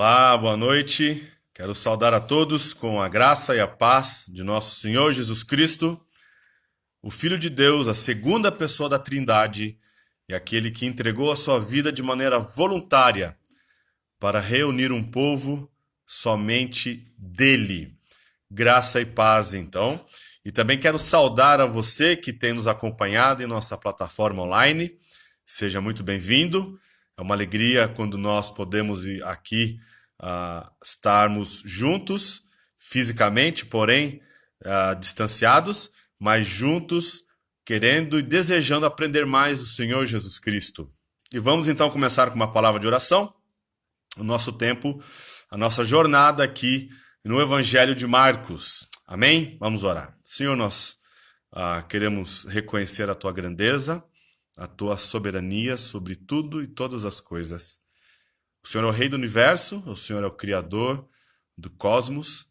Olá, boa noite. Quero saudar a todos com a graça e a paz de nosso Senhor Jesus Cristo, o Filho de Deus, a segunda pessoa da Trindade e aquele que entregou a sua vida de maneira voluntária para reunir um povo somente dele. Graça e paz, então. E também quero saudar a você que tem nos acompanhado em nossa plataforma online. Seja muito bem-vindo. É uma alegria quando nós podemos ir aqui estarmos juntos, fisicamente, porém distanciados, mas juntos, querendo e desejando aprender mais do Senhor Jesus Cristo. E vamos então começar com uma palavra de oração. O nosso tempo, a nossa jornada aqui no Evangelho de Marcos. Amém? Vamos orar. Senhor, nós queremos reconhecer a tua grandeza, a tua soberania sobre tudo e todas as coisas. O Senhor é o Rei do Universo, o Senhor é o Criador do cosmos,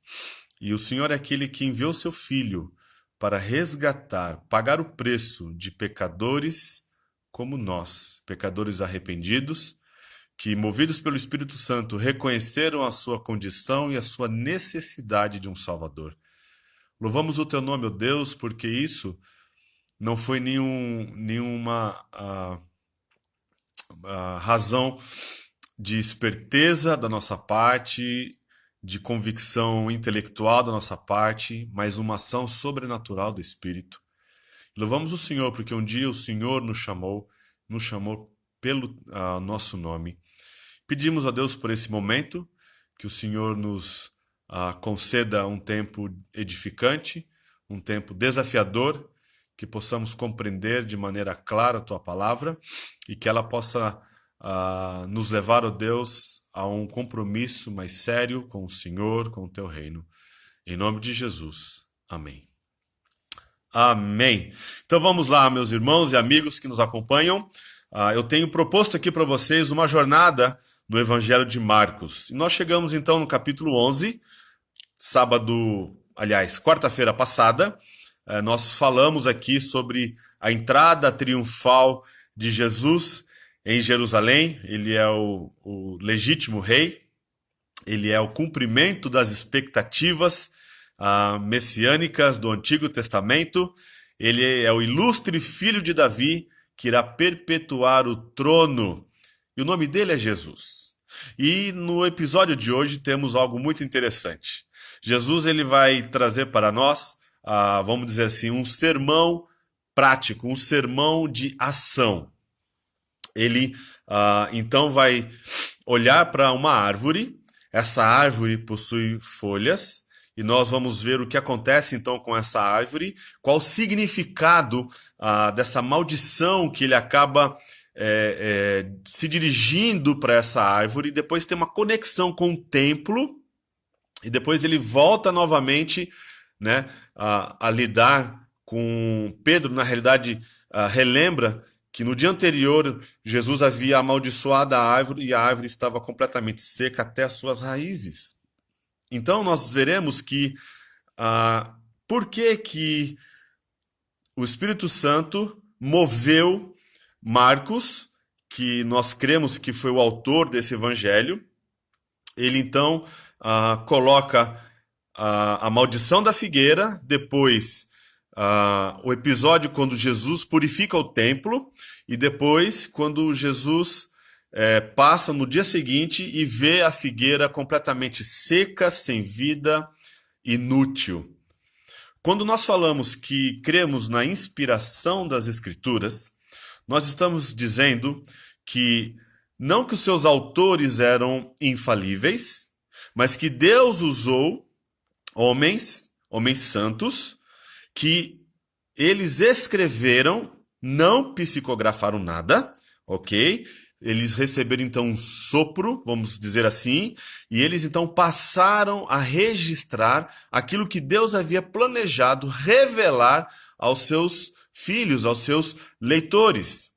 e o Senhor é aquele que enviou seu Filho para resgatar, pagar o preço de pecadores como nós, pecadores arrependidos, que, movidos pelo Espírito Santo, reconheceram a sua condição e a sua necessidade de um Salvador. Louvamos o teu nome, ó Deus, porque isso não foi nenhuma razão de esperteza da nossa parte, de convicção intelectual da nossa parte, mas uma ação sobrenatural do Espírito. Louvamos o Senhor porque um dia o Senhor nos chamou pelo nosso nome. Pedimos a Deus por esse momento, que o Senhor nos conceda um tempo edificante, um tempo desafiador, que possamos compreender de maneira clara a Tua palavra e que ela possa nos levar, ó Deus, a um compromisso mais sério com o Senhor, com o Teu reino. Em nome de Jesus. Amém. Amém. Então vamos lá, meus irmãos e amigos que nos acompanham. Eu tenho proposto aqui para vocês uma jornada no Evangelho de Marcos. E nós chegamos então no capítulo 11, quarta-feira passada. Nós falamos aqui sobre a entrada triunfal de Jesus em Jerusalém. Ele é o legítimo rei, ele é o cumprimento das expectativas messiânicas do Antigo Testamento. Ele é o ilustre filho de Davi que irá perpetuar o trono. E o nome dele é Jesus. E no episódio de hoje temos algo muito interessante. Jesus ele vai trazer para nós, vamos dizer assim, um sermão prático, um sermão de ação. Ele então vai olhar para uma árvore. Essa árvore possui folhas e nós vamos ver o que acontece então com essa árvore, qual o significado dessa maldição que ele acaba se dirigindo para essa árvore. Depois tem uma conexão com o templo e depois ele volta novamente, né, a lidar com Pedro. Na realidade, relembra que no dia anterior Jesus havia amaldiçoado a árvore e a árvore estava completamente seca até as suas raízes. Então nós veremos que por que o Espírito Santo moveu Marcos, que nós cremos que foi o autor desse evangelho. Ele então coloca a maldição da figueira, depois o episódio quando Jesus purifica o templo e depois quando Jesus passa no dia seguinte e vê a figueira completamente seca, sem vida, inútil. Quando nós falamos que cremos na inspiração das Escrituras, nós estamos dizendo que não que os seus autores eram infalíveis, mas que Deus usou homens santos, que eles escreveram, não psicografaram nada, ok? Eles receberam então um sopro, vamos dizer assim, e eles então passaram a registrar aquilo que Deus havia planejado revelar aos seus filhos, aos seus leitores.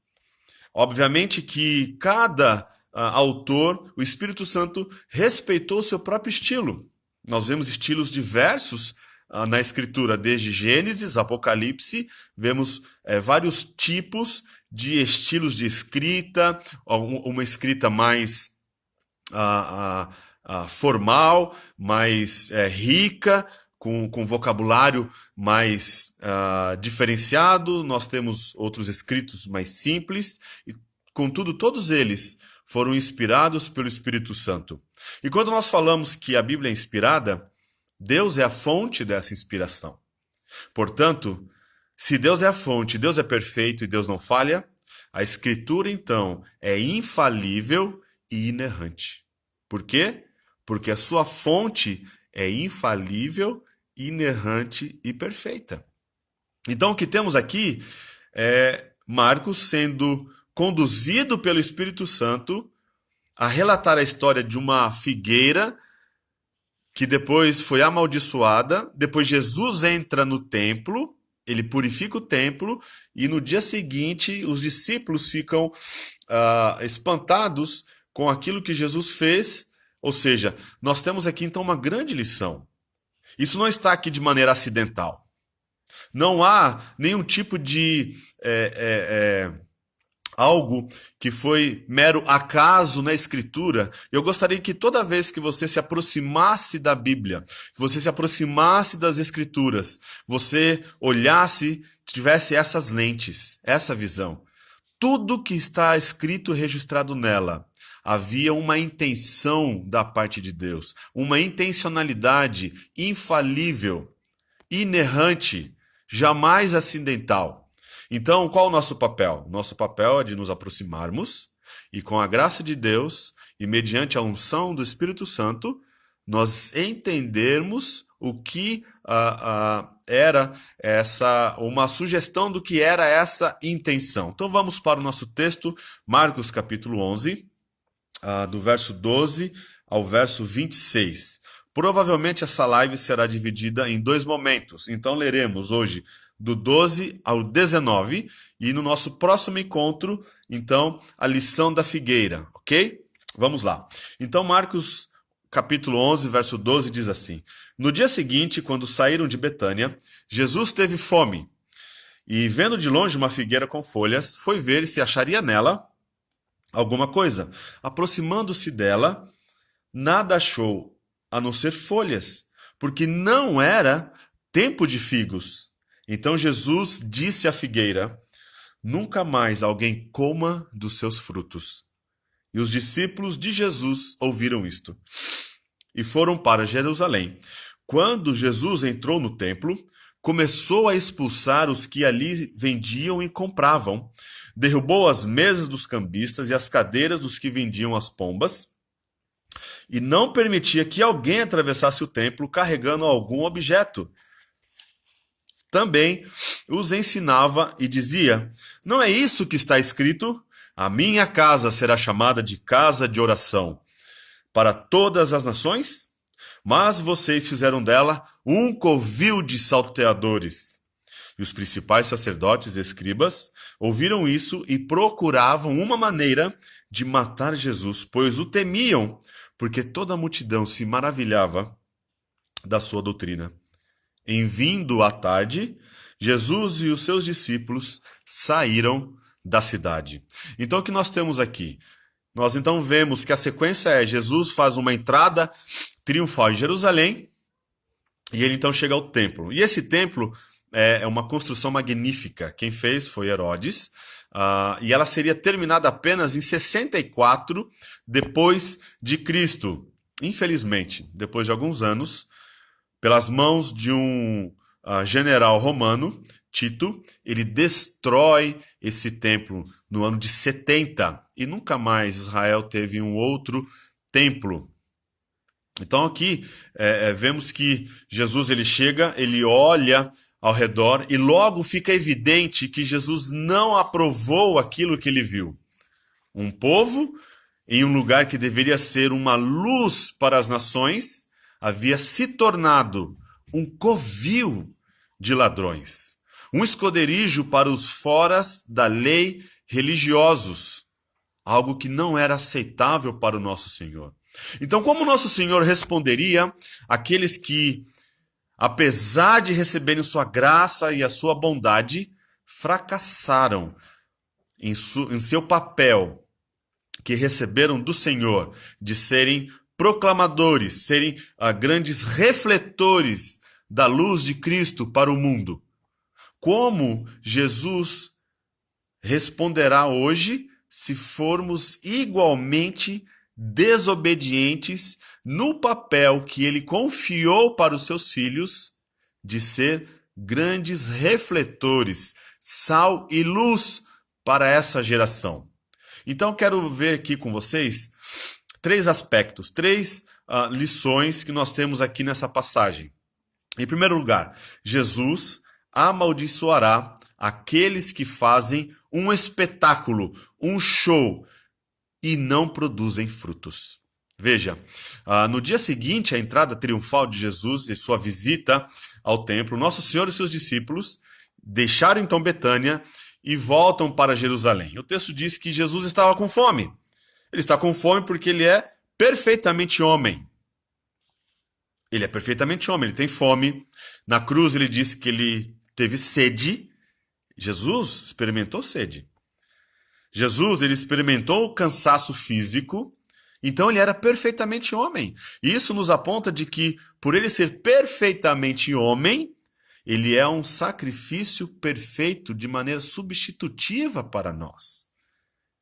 Obviamente que cada autor, o Espírito Santo respeitou o seu próprio estilo. Nós vemos estilos diversos na Escritura, desde Gênesis, Apocalipse, vemos vários tipos de estilos de escrita, uma escrita mais formal, mais rica, com vocabulário mais diferenciado. Nós temos outros escritos mais simples. E, contudo, todos eles foram inspirados pelo Espírito Santo. E quando nós falamos que a Bíblia é inspirada, Deus é a fonte dessa inspiração. Portanto, se Deus é a fonte, Deus é perfeito e Deus não falha, a Escritura, então, é infalível e inerrante. Por quê? Porque a sua fonte é infalível, inerrante e perfeita. Então, o que temos aqui é Marcos sendo conduzido pelo Espírito Santo a relatar a história de uma figueira que depois foi amaldiçoada. Depois Jesus entra no templo, ele purifica o templo, e no dia seguinte os discípulos ficam espantados com aquilo que Jesus fez. Ou seja, nós temos aqui então uma grande lição. Isso não está aqui de maneira acidental. Não há nenhum tipo de algo que foi mero acaso na Escritura. Eu gostaria que toda vez que você se aproximasse da Bíblia, que você se aproximasse das Escrituras, você olhasse, tivesse essas lentes, essa visão. Tudo que está escrito e registrado nela, havia uma intenção da parte de Deus, uma intencionalidade infalível, inerrante, jamais acidental. Então, qual o nosso papel? Nosso papel é de nos aproximarmos e, com a graça de Deus e mediante a unção do Espírito Santo, nós entendermos o que era uma sugestão do que era essa intenção. Então, vamos para o nosso texto, Marcos capítulo 11, do verso 12 ao verso 26. Provavelmente essa live será dividida em 2 momentos. Então, leremos hoje do 12 ao 19, e no nosso próximo encontro, então, a lição da figueira, ok? Vamos lá. Então, Marcos, capítulo 11, verso 12, diz assim: No dia seguinte, quando saíram de Betânia, Jesus teve fome, e vendo de longe uma figueira com folhas, foi ver se acharia nela alguma coisa. Aproximando-se dela, nada achou, a não ser folhas, porque não era tempo de figos. Então Jesus disse à figueira: Nunca mais alguém coma dos seus frutos. E os discípulos de Jesus ouviram isto e foram para Jerusalém. Quando Jesus entrou no templo, começou a expulsar os que ali vendiam e compravam, derrubou as mesas dos cambistas e as cadeiras dos que vendiam as pombas, e não permitia que alguém atravessasse o templo carregando algum objeto. Também os ensinava e dizia: Não é isso que está escrito? A minha casa será chamada de casa de oração para todas as nações? Mas vocês fizeram dela um covil de salteadores. E os principais sacerdotes e escribas ouviram isso e procuravam uma maneira de matar Jesus, pois o temiam, porque toda a multidão se maravilhava da sua doutrina. Em vindo à tarde, Jesus e os seus discípulos saíram da cidade. Então, o que nós temos aqui? Nós então vemos que a sequência é: Jesus faz uma entrada triunfal em Jerusalém e ele então chega ao templo. E esse templo é uma construção magnífica. Quem fez foi Herodes. E ela seria terminada apenas em 64 depois de Cristo. Infelizmente, depois de alguns anos, pelas mãos de um general romano, Tito, ele destrói esse templo no ano de 70 e nunca mais Israel teve um outro templo. Então aqui vemos que Jesus ele chega, ele olha ao redor e logo fica evidente que Jesus não aprovou aquilo que ele viu. Um povo em um lugar que deveria ser uma luz para as nações havia se tornado um covil de ladrões, um esconderijo para os foras da lei religiosos, algo que não era aceitável para o nosso Senhor. Então, como nosso Senhor responderia àqueles que, apesar de receberem sua graça e a sua bondade, fracassaram em seu papel que receberam do Senhor de serem proclamadores, serem grandes refletores da luz de Cristo para o mundo. Como Jesus responderá hoje se formos igualmente desobedientes no papel que ele confiou para os seus filhos de ser grandes refletores, sal e luz para essa geração. Então quero ver aqui com vocês 3 aspectos, 3 lições que nós temos aqui nessa passagem. Em primeiro lugar, Jesus amaldiçoará aqueles que fazem um espetáculo, um show e não produzem frutos. Veja, no dia seguinte à entrada triunfal de Jesus e sua visita ao templo, Nosso Senhor e seus discípulos deixaram então Betânia e voltam para Jerusalém. O texto diz que Jesus estava com fome. Ele está com fome porque ele é perfeitamente homem. Ele é perfeitamente homem, ele tem fome. Na cruz ele disse que ele teve sede. Jesus experimentou sede. Jesus, ele experimentou o cansaço físico, então ele era perfeitamente homem. E isso nos aponta de que, por ele ser perfeitamente homem, ele é um sacrifício perfeito de maneira substitutiva para nós.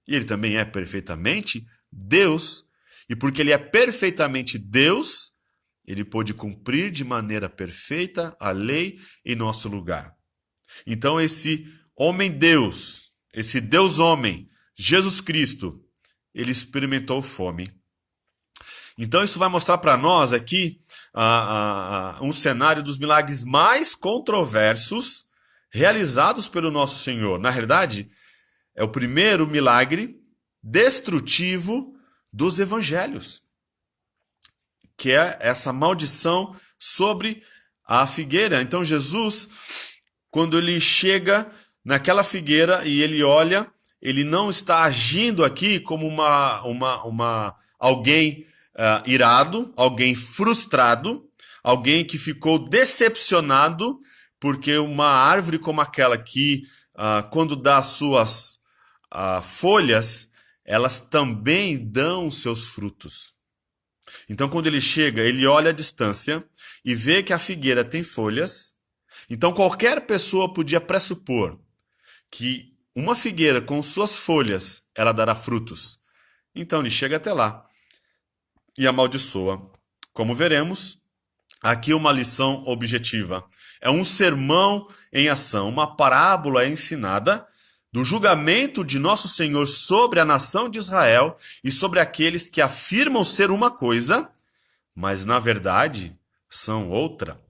E ele também é perfeitamente Deus, e porque ele é perfeitamente Deus, ele pôde cumprir de maneira perfeita a lei em nosso lugar. Então esse homem-Deus, esse Deus-homem, Jesus Cristo, ele experimentou fome. Então isso vai mostrar para nós aqui um cenário dos milagres mais controversos realizados pelo nosso Senhor. Na realidade, é o primeiro milagre destrutivo dos evangelhos, que é essa maldição sobre a figueira. Então Jesus, quando ele chega naquela figueira e ele olha, ele não está agindo aqui como alguém irado, alguém frustrado, alguém que ficou decepcionado, porque uma árvore como aquela que, quando dá as suas folhas, elas também dão os seus frutos. Então, quando ele chega, ele olha à distância e vê que a figueira tem folhas. Então, qualquer pessoa podia pressupor que uma figueira com suas folhas, ela dará frutos. Então, ele chega até lá e amaldiçoa. Como veremos, aqui uma lição objetiva. É um sermão em ação, uma parábola ensinada do julgamento de nosso Senhor sobre a nação de Israel e sobre aqueles que afirmam ser uma coisa, mas na verdade são outra,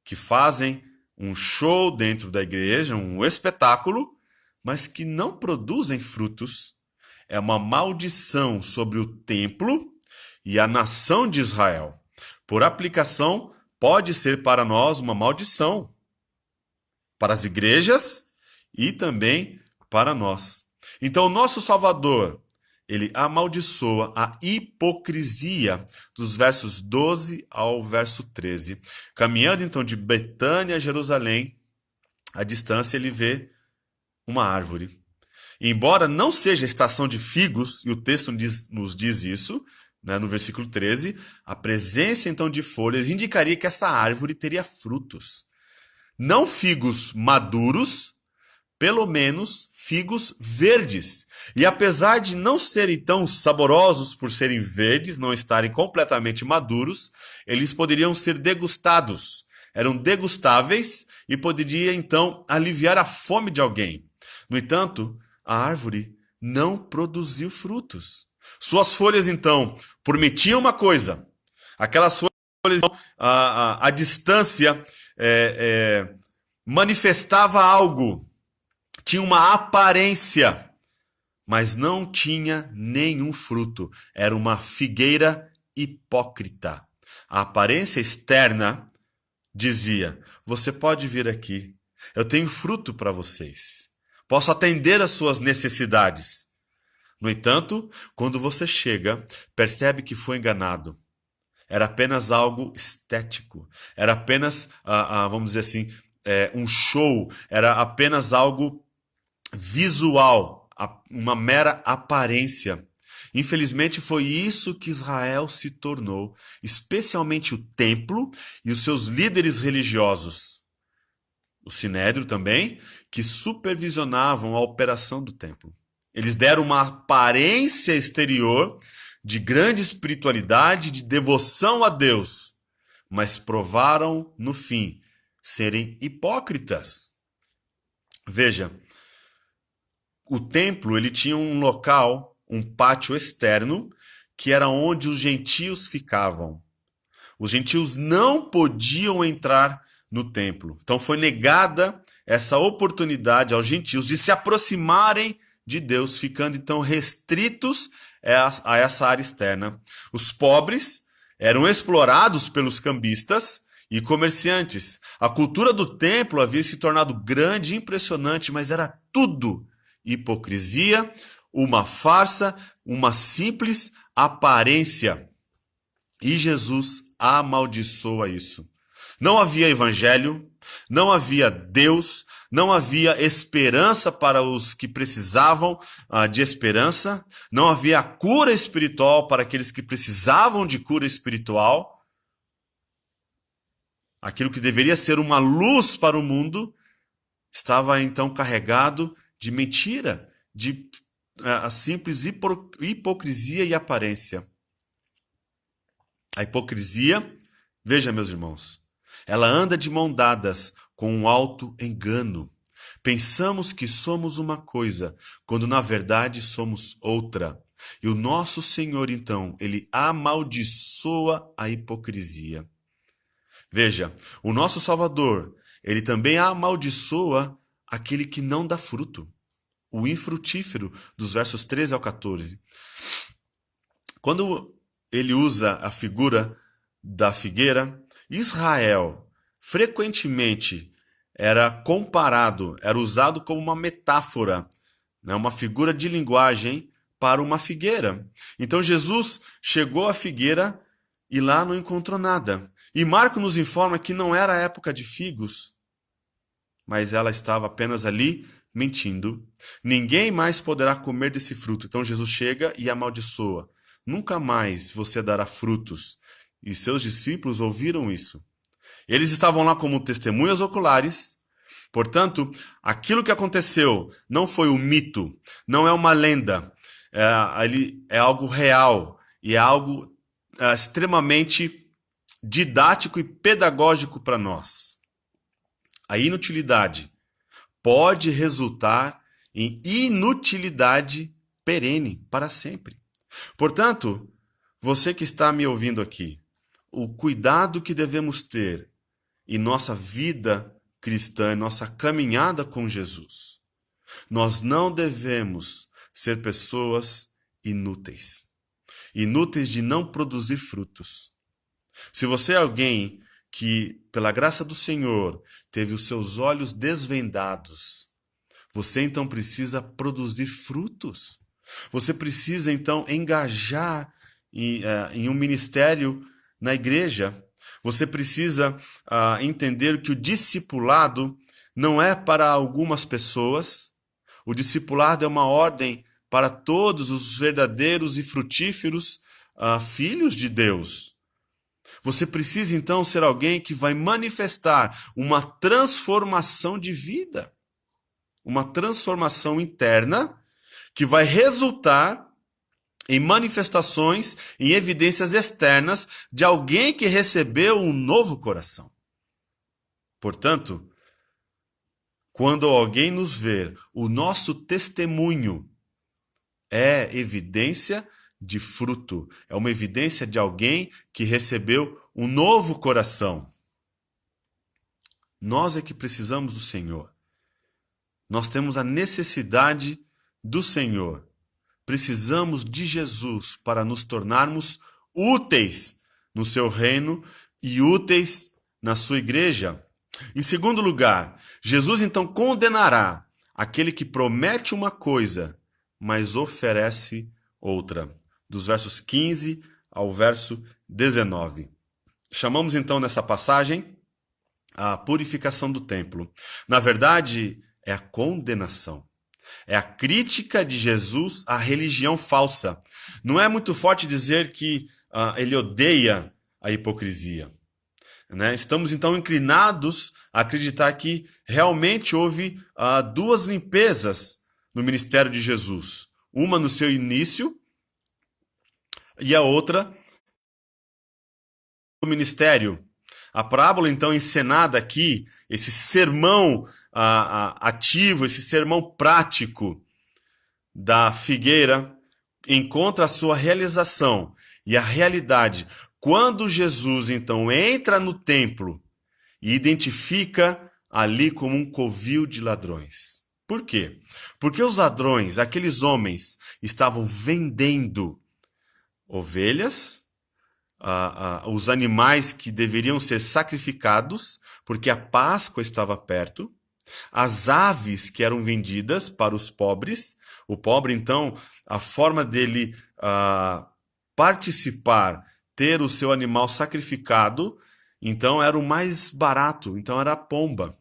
que fazem um show dentro da igreja, um espetáculo, mas que não produzem frutos. É uma maldição sobre o templo e a nação de Israel. Por aplicação, pode ser para nós uma maldição, para as igrejas e também para nós. Então, o nosso Salvador, ele amaldiçoa a hipocrisia dos versos 12 ao verso 13. Caminhando, então, de Betânia a Jerusalém, à distância ele vê uma árvore. E, embora não seja estação de figos, e o texto nos diz isso, né, no versículo 13, a presença, então, de folhas indicaria que essa árvore teria frutos. Não figos maduros, pelo menos figos verdes. E apesar de não serem tão saborosos por serem verdes, não estarem completamente maduros, eles poderiam ser degustados. Eram degustáveis e poderia então aliviar a fome de alguém. No entanto, a árvore não produziu frutos. Suas folhas então prometiam uma coisa. Aquelas folhas, a distância manifestava algo. Tinha uma aparência, mas não tinha nenhum fruto. Era uma figueira hipócrita. A aparência externa dizia: você pode vir aqui, eu tenho fruto para vocês, posso atender às suas necessidades. No entanto, quando você chega, percebe que foi enganado. Era apenas algo estético, era apenas, vamos dizer assim, um show, era apenas algo visual, uma mera aparência. Infelizmente, foi isso que Israel se tornou, especialmente o templo e os seus líderes religiosos, o Sinédrio também, que supervisionavam a operação do templo. Eles deram uma aparência exterior de grande espiritualidade, de devoção a Deus, mas provaram, no fim, serem hipócritas. Veja, o templo ele tinha um local, um pátio externo, que era onde os gentios ficavam. Os gentios não podiam entrar no templo. Então foi negada essa oportunidade aos gentios de se aproximarem de Deus, ficando então restritos a essa área externa. Os pobres eram explorados pelos cambistas e comerciantes. A cultura do templo havia se tornado grande e impressionante, mas era tudo hipocrisia, uma farsa, uma simples aparência. E Jesus amaldiçoa isso. Não havia evangelho, não havia Deus, não havia esperança para os que precisavam de esperança, não havia cura espiritual para aqueles que precisavam de cura espiritual. Aquilo que deveria ser uma luz para o mundo estava então carregado de mentira, de simples hipocrisia e aparência. A hipocrisia, veja meus irmãos, ela anda de mão dadas com um alto engano. Pensamos que somos uma coisa, quando na verdade somos outra. E o nosso Senhor, então, ele amaldiçoa a hipocrisia. Veja, o nosso Salvador, ele também amaldiçoa aquele que não dá fruto, o infrutífero, dos versos 13 ao 14. Quando ele usa a figura da figueira, Israel frequentemente era comparado, era usado como uma metáfora, né, uma figura de linguagem para uma figueira. Então Jesus chegou à figueira e lá não encontrou nada. E Marcos nos informa que não era a época de figos, mas ela estava apenas ali mentindo. Ninguém mais poderá comer desse fruto. Então Jesus chega e amaldiçoa. Nunca mais você dará frutos. E seus discípulos ouviram isso. Eles estavam lá como testemunhas oculares. Portanto, aquilo que aconteceu não foi um mito, não é uma lenda. É algo real e é algo extremamente didático e pedagógico para nós. A inutilidade pode resultar em inutilidade perene para sempre. Portanto, você que está me ouvindo aqui, o cuidado que devemos ter em nossa vida cristã, em nossa caminhada com Jesus. Nós não devemos ser pessoas inúteis. Inúteis de não produzir frutos. Se você é alguém que, pela graça do Senhor, teve os seus olhos desvendados, você então precisa produzir frutos. Você precisa então engajar em um ministério na igreja. Você precisa entender que o discipulado não é para algumas pessoas. O discipulado é uma ordem para todos os verdadeiros e frutíferos filhos de Deus. Você precisa então ser alguém que vai manifestar uma transformação de vida, uma transformação interna que vai resultar em manifestações, em evidências externas de alguém que recebeu um novo coração. Portanto, quando alguém nos ver, o nosso testemunho é evidência de fruto, é uma evidência de alguém que recebeu um novo coração. Nós é que precisamos do Senhor. Nós temos a necessidade do Senhor. Precisamos de Jesus para nos tornarmos úteis no seu reino e úteis na sua igreja. Em segundo lugar, Jesus então condenará aquele que promete uma coisa, mas oferece outra. Dos versos 15 ao verso 19. Chamamos então nessa passagem a purificação do templo. Na verdade, é a condenação. É a crítica de Jesus à religião falsa. Não é muito forte dizer que ele odeia a hipocrisia, né? Estamos então inclinados a acreditar que realmente houve duas limpezas no ministério de Jesus. Uma no seu início e a outra no ministério. A parábola, então, encenada aqui, esse sermão ativo, esse sermão prático da figueira, encontra a sua realização e a realidade quando Jesus, então, entra no templo e identifica ali como um covil de ladrões. Por quê? Porque os ladrões, aqueles homens, estavam vendendo ovelhas, os animais que deveriam ser sacrificados, porque a Páscoa estava perto, as aves que eram vendidas para os pobres. O pobre, então, a forma dele participar, ter o seu animal sacrificado, então era o mais barato, então era a pomba.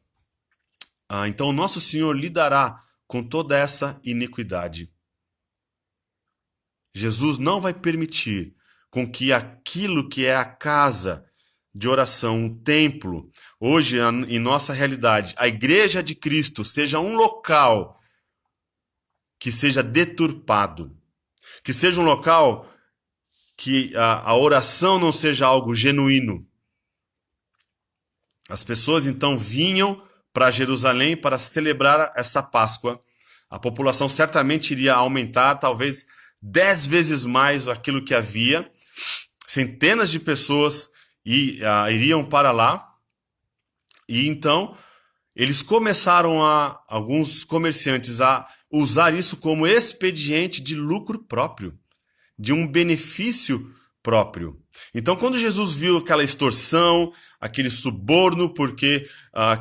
Então o nosso Senhor lidará com toda essa iniquidade. Jesus não vai permitir com que aquilo que é a casa de oração, um templo, hoje em nossa realidade, a igreja de Cristo seja um local que seja deturpado, que seja um local que a oração não seja algo genuíno. As pessoas então vinham para Jerusalém para celebrar essa Páscoa. A população certamente iria aumentar, talvez 10 vezes mais aquilo que havia. Centenas de pessoas iriam para lá. E então eles começaram alguns comerciantes a usar isso como expediente de lucro próprio, de um benefício próprio. Então, quando Jesus viu aquela extorsão, aquele suborno, porque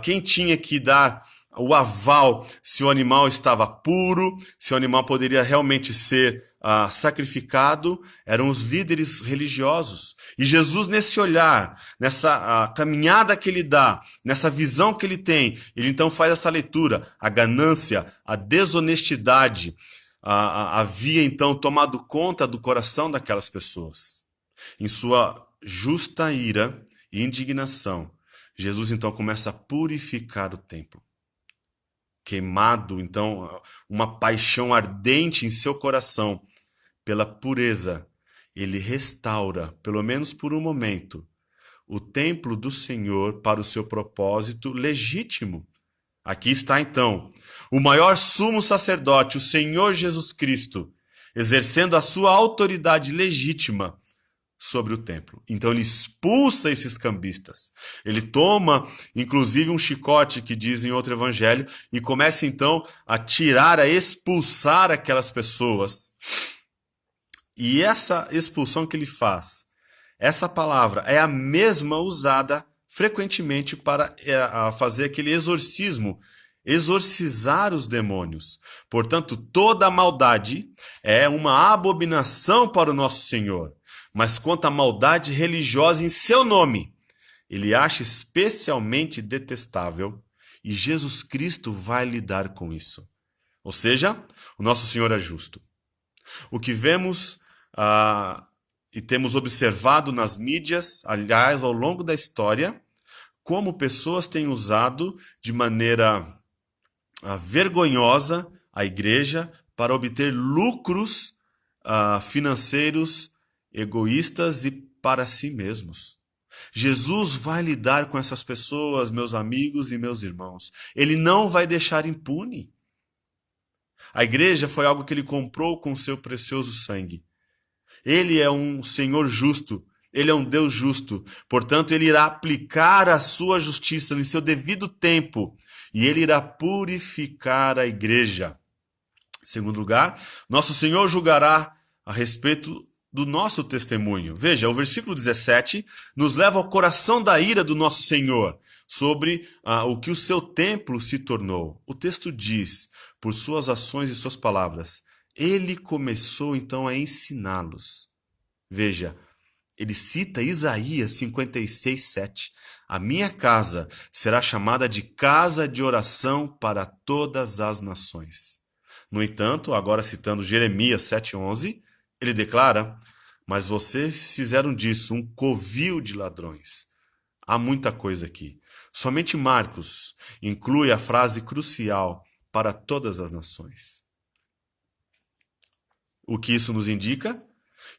quem tinha que dar o aval se o animal estava puro, se o animal poderia realmente ser sacrificado, eram os líderes religiosos. E Jesus, nesse olhar, nessa caminhada que ele dá, nessa visão que ele tem, ele então faz essa leitura. A ganância, a desonestidade havia então tomado conta do coração daquelas pessoas. Em sua justa ira e indignação, Jesus então começa a purificar o templo. Queimado, então, uma paixão ardente em seu coração pela pureza, ele restaura, pelo menos por um momento, o templo do Senhor para o seu propósito legítimo. Aqui está, então, o maior sumo sacerdote, o Senhor Jesus Cristo, exercendo a sua autoridade legítima sobre o templo. Então ele expulsa esses cambistas. Ele toma, inclusive, um chicote, que diz em outro evangelho, e começa então a tirar, a expulsar aquelas pessoas. E essa expulsão que ele faz, essa palavra é a mesma usada frequentemente para fazer aquele exorcismo, exorcizar os demônios. Portanto, toda maldade é uma abominação para o nosso Senhor. Mas quanto à maldade religiosa em seu nome, ele acha especialmente detestável, e Jesus Cristo vai lidar com isso. Ou seja, o nosso Senhor é justo. O que vemos e temos observado nas mídias, aliás, ao longo da história, como pessoas têm usado de maneira vergonhosa a igreja para obter lucros financeiros egoístas e para si mesmos. Jesus vai lidar com essas pessoas, meus amigos e meus irmãos. Ele não vai deixar impune. A igreja foi algo que ele comprou com seu precioso sangue. Ele é um Senhor justo, ele é um Deus justo. Portanto, ele irá aplicar a sua justiça em seu devido tempo e ele irá purificar a igreja. Em segundo lugar, nosso Senhor julgará a respeito do nosso testemunho. Veja, o versículo 17 nos leva ao coração da ira do nosso Senhor sobre o que o seu templo se tornou. O texto diz, por suas ações e suas palavras, ele começou então a ensiná-los. Veja, ele cita Isaías 56:7. A minha casa será chamada de casa de oração para todas as nações. No entanto, agora citando Jeremias 7,11, ele declara: mas vocês fizeram disso um covil de ladrões. Há muita coisa aqui. Somente Marcos inclui a frase crucial para todas as nações. O que isso nos indica?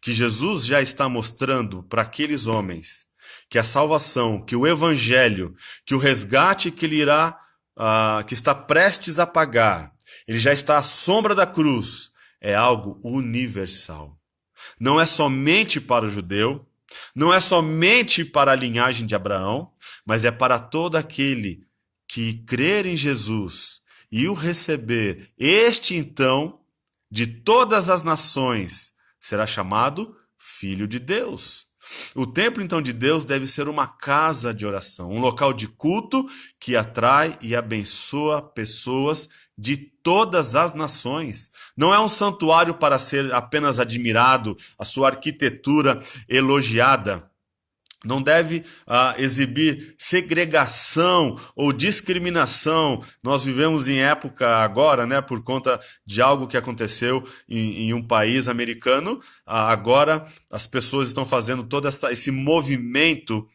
Que Jesus já está mostrando para aqueles homens que a salvação, que o evangelho, que o resgate que ele irá, que está prestes a pagar, ele já está à sombra da cruz, é algo universal. Não é somente para o judeu, não é somente para a linhagem de Abraão, mas é para todo aquele que crer em Jesus e o receber. Este, então, de todas as nações, será chamado Filho de Deus. O templo, então, de Deus deve ser uma casa de oração, um local de culto que atrai e abençoa pessoas de todas as nações. Não é um santuário para ser apenas admirado, a sua arquitetura elogiada. Não deve exibir segregação ou discriminação. Nós vivemos em época agora, né, por conta de algo que aconteceu em um país americano. Agora as pessoas estão fazendo todo esse movimento.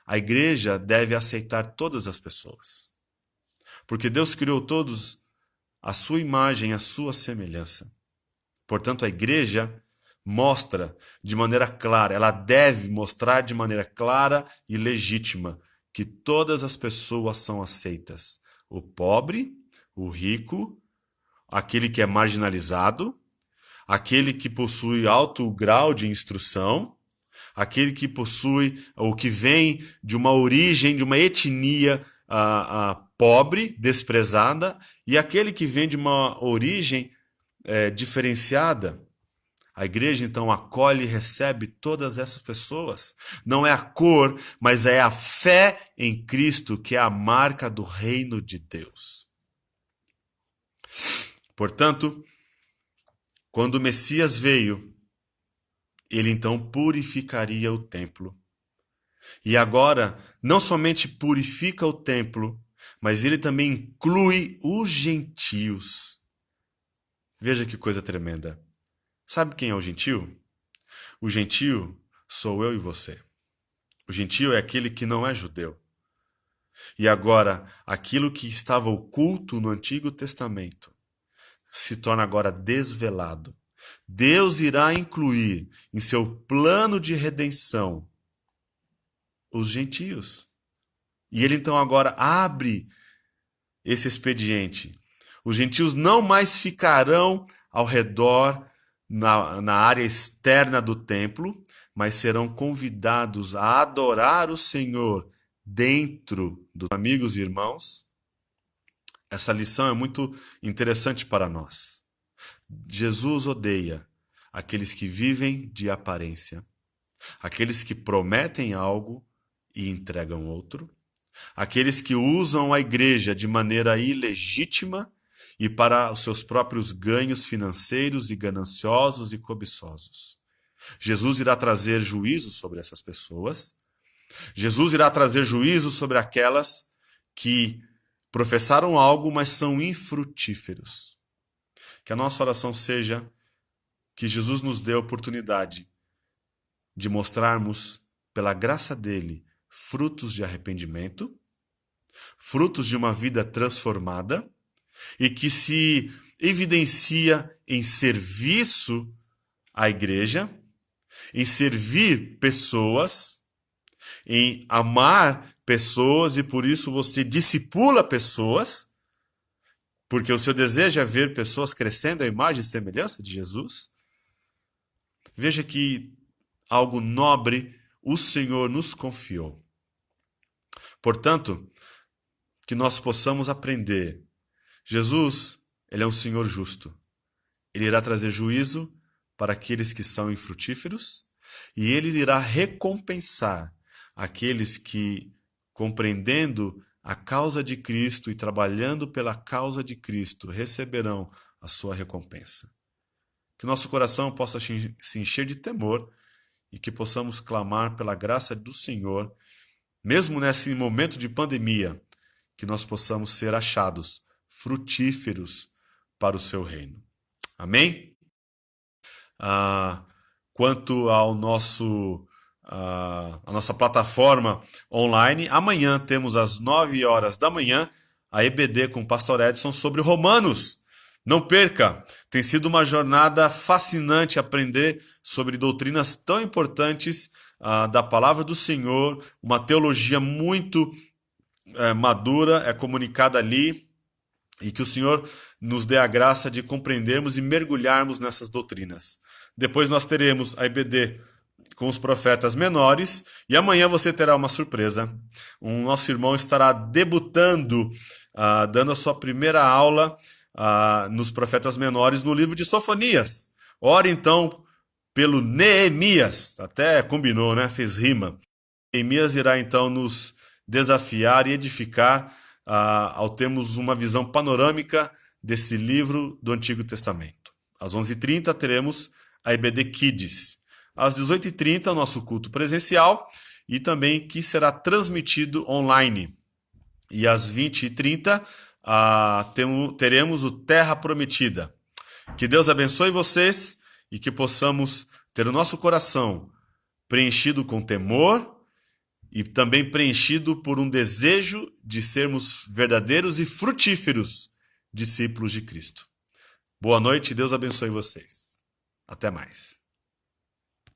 A igreja deve aceitar todas as pessoas. Porque Deus criou todos à sua imagem, à sua semelhança. Portanto, a igreja mostra de maneira clara, ela deve mostrar de maneira clara e legítima que todas as pessoas são aceitas. O pobre, o rico, aquele que é marginalizado, aquele que possui alto grau de instrução, aquele que possui ou que vem de uma origem, de uma etnia pobre, desprezada, e aquele que vem de uma origem diferenciada. A igreja, então, acolhe e recebe todas essas pessoas. Não é a cor, mas é a fé em Cristo que é a marca do reino de Deus. Portanto, quando o Messias veio, ele então purificaria o templo. E agora, não somente purifica o templo, mas ele também inclui os gentios. Veja que coisa tremenda. Sabe quem é o gentio? O gentio sou eu e você. O gentio é aquele que não é judeu. E agora, aquilo que estava oculto no Antigo Testamento se torna agora desvelado. Deus irá incluir em seu plano de redenção os gentios. E ele então agora abre esse expediente. Os gentios não mais ficarão ao redor na área externa do templo, mas serão convidados a adorar o Senhor dentro dos amigos e irmãos. Essa lição é muito interessante para nós. Jesus odeia aqueles que vivem de aparência, aqueles que prometem algo e entregam outro, aqueles que usam a igreja de maneira ilegítima e para os seus próprios ganhos financeiros e gananciosos e cobiçosos. Jesus irá trazer juízo sobre essas pessoas. Jesus irá trazer juízo sobre aquelas que professaram algo, mas são infrutíferos. Que a nossa oração seja que Jesus nos dê a oportunidade de mostrarmos, pela graça dele, frutos de arrependimento, frutos de uma vida transformada, e que se evidencia em serviço à igreja, em servir pessoas, em amar pessoas, e por isso você discipula pessoas, porque o seu desejo é ver pessoas crescendo à imagem e semelhança de Jesus. Veja que algo nobre o Senhor nos confiou. Portanto, que nós possamos aprender. Jesus, ele é um Senhor justo. Ele irá trazer juízo para aqueles que são infrutíferos e ele irá recompensar aqueles que, compreendendo a causa de Cristo e trabalhando pela causa de Cristo, receberão a sua recompensa. Que nosso coração possa se encher de temor e que possamos clamar pela graça do Senhor, mesmo nesse momento de pandemia, que nós possamos ser achados frutíferos para o seu reino. Amém? Quanto ao a nossa plataforma online, amanhã temos às 9 horas da manhã a EBD com o Pastor Edson sobre Romanos. Não perca! Tem sido uma jornada fascinante aprender sobre doutrinas tão importantes da palavra do Senhor, uma teologia muito madura, é comunicada ali, e que o Senhor nos dê a graça de compreendermos e mergulharmos nessas doutrinas. Depois nós teremos a EBD com os profetas menores, e amanhã você terá uma surpresa. O nosso irmão estará debutando, dando a sua primeira aula nos profetas menores no livro de Sofonias. Ore então pelo Neemias, até combinou, né? Fez rima. Neemias irá então nos desafiar e edificar ao termos uma visão panorâmica desse livro do Antigo Testamento. Às 11h30 teremos a EBD Kids. Às 18h30 o nosso culto presencial e também que será transmitido online. E às 20h30 teremos o Terra Prometida. Que Deus abençoe vocês e que possamos ter o nosso coração preenchido com temor e também preenchido por um desejo de sermos verdadeiros e frutíferos discípulos de Cristo. Boa noite e Deus abençoe vocês. Até mais.